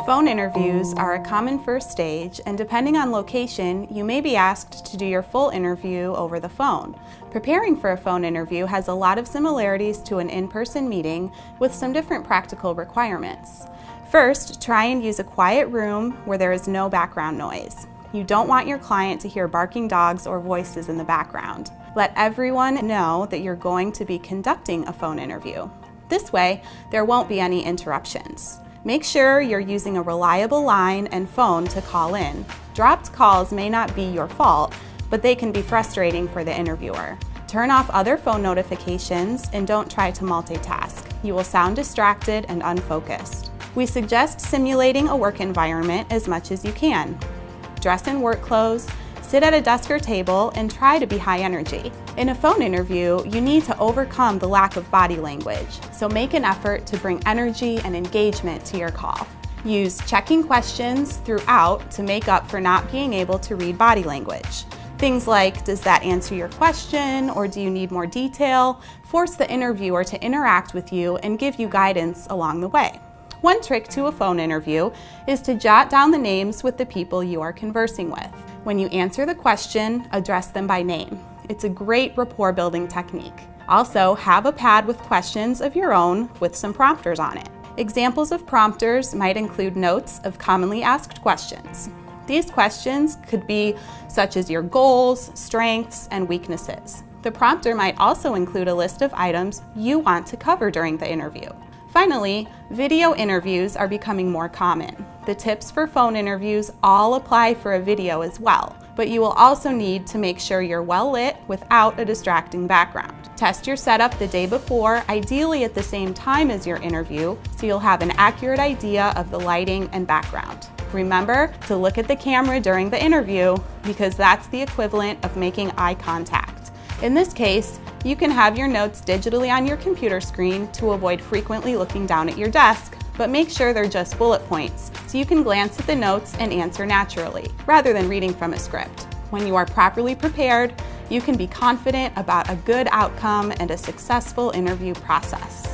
Phone interviews are a common first stage, and depending on location, you may be asked to do your full interview over the phone. Preparing for a phone interview has a lot of similarities to an in-person meeting with some different practical requirements. First, try and use a quiet room where there is no background noise. You don't want your client to hear barking dogs or voices in the background. Let everyone know that you're going to be conducting a phone interview. This way, there won't be any interruptions. Make sure you're using a reliable line and phone to call in. Dropped calls may not be your fault, but they can be frustrating for the interviewer. Turn off other phone notifications and don't try to multitask. You will sound distracted and unfocused. We suggest simulating a work environment as much as you can. Dress in work clothes, sit at a desk or table, and try to be high energy. In a phone interview, you need to overcome the lack of body language, so make an effort to bring energy and engagement to your call. Use checking questions throughout to make up for not being able to read body language. Things like, does that answer your question, or do you need more detail? Force the interviewer to interact with you and give you guidance along the way. One trick to a phone interview is to jot down the names with the people you are conversing with. When you answer the question, address them by name. It's a great rapport building technique. Also, have a pad with questions of your own with some prompters on it. Examples of prompters might include notes of commonly asked questions. These questions could be such as your goals, strengths, and weaknesses. The prompter might also include a list of items you want to cover during the interview. Finally, video interviews are becoming more common. The tips for phone interviews all apply for a video as well, but you will also need to make sure you're well lit without a distracting background. Test your setup the day before, ideally at the same time as your interview, so you'll have an accurate idea of the lighting and background. Remember to look at the camera during the interview because that's the equivalent of making eye contact. In this case, you can have your notes digitally on your computer screen to avoid frequently looking down at your desk, but make sure they're just bullet points so you can glance at the notes and answer naturally, rather than reading from a script. When you are properly prepared, you can be confident about a good outcome and a successful interview process.